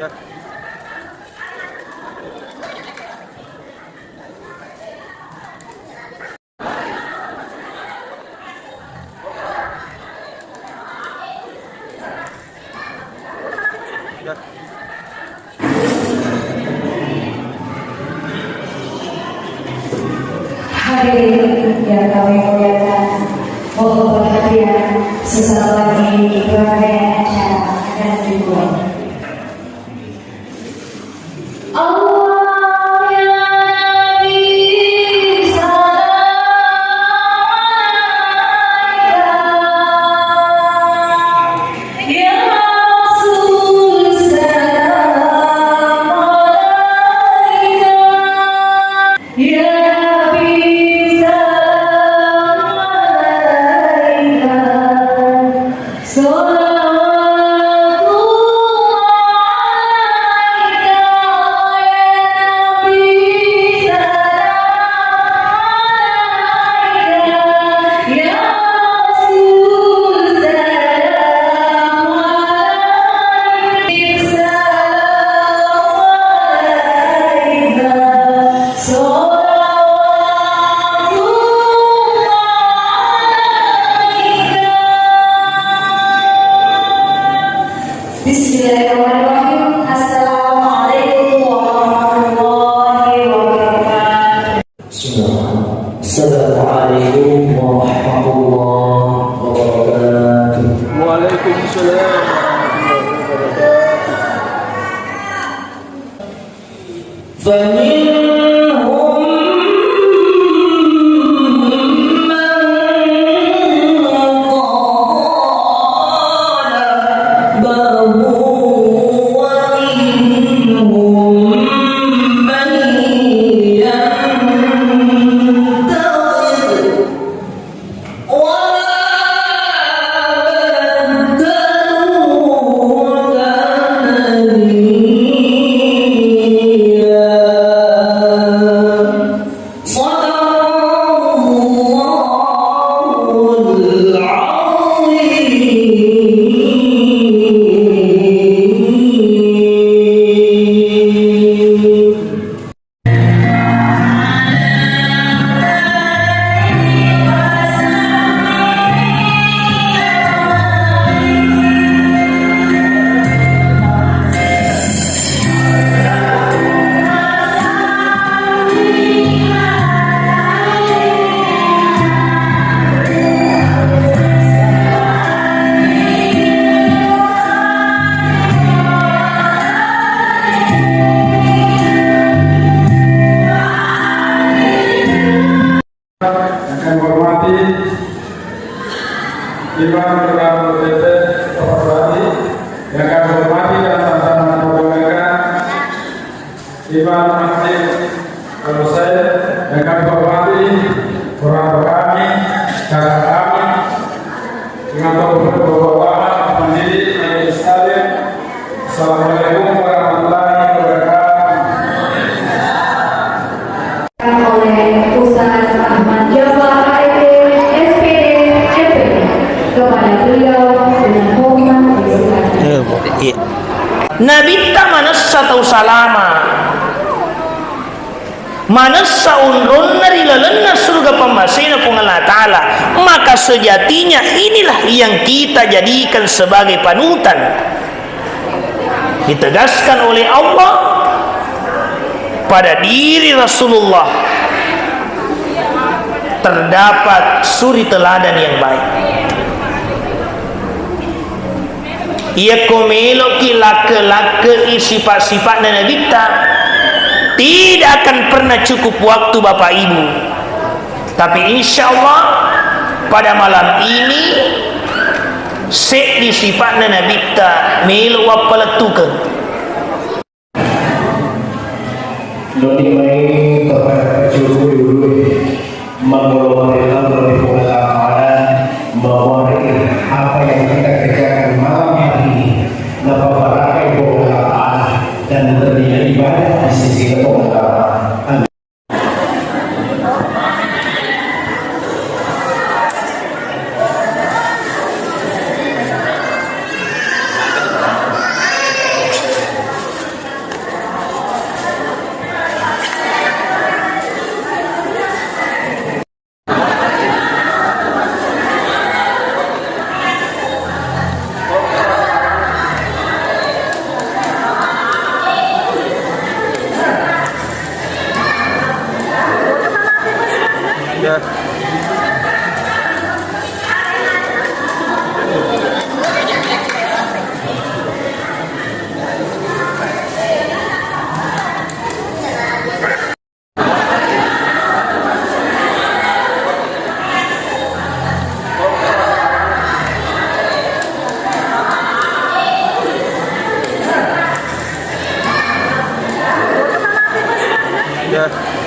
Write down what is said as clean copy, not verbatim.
Hadirin yang kami muliakan, mohon perhatian, sesaat lagi rangkaian acara akan dimulai. Bismillahirrahmanirrahim. Assalamualaikum warahmatullahi wabarakatuh. Assalamualaikum warahmatullahi wabarakatuh. Waalaikumsalam warahmatullahi wabarakatuh. Imam Ketua BPT Provinsi yang kami hormati dan sama-sama banggakan, Imam Masjid Al-Husain yang kami hormati, orang tua kami, kakak kami, dengan bapak-bapak pendiri majelis taklim. Assalamualaikum warahmatullahi wabarakatuh. Oleh Ustaz Ahmad Jafar kepada beliau dengan hormat disilakan. Nabi ta manassa tau salama manassa unrun nari lalenna surga pembasina pun Allah Ta'ala, maka sejatinya inilah yang kita jadikan sebagai panutan. Ditegaskan oleh Allah pada diri Rasulullah terdapat suri teladan yang baik. Ia komelo ki lake-lake sifat-sifat dan Nabi tidak akan pernah cukup waktu Bapak Ibu, tapi insya Allah pada malam ini sek di sifat dan Nabi melo wapaletukan Nanti mai kepada juru mengeluarkan dari pengalaman bahwa apa yang kita kerjakan malam hari ini dapat berakai pengalaman dan terjadi ibadah di sisi pengalaman. ya.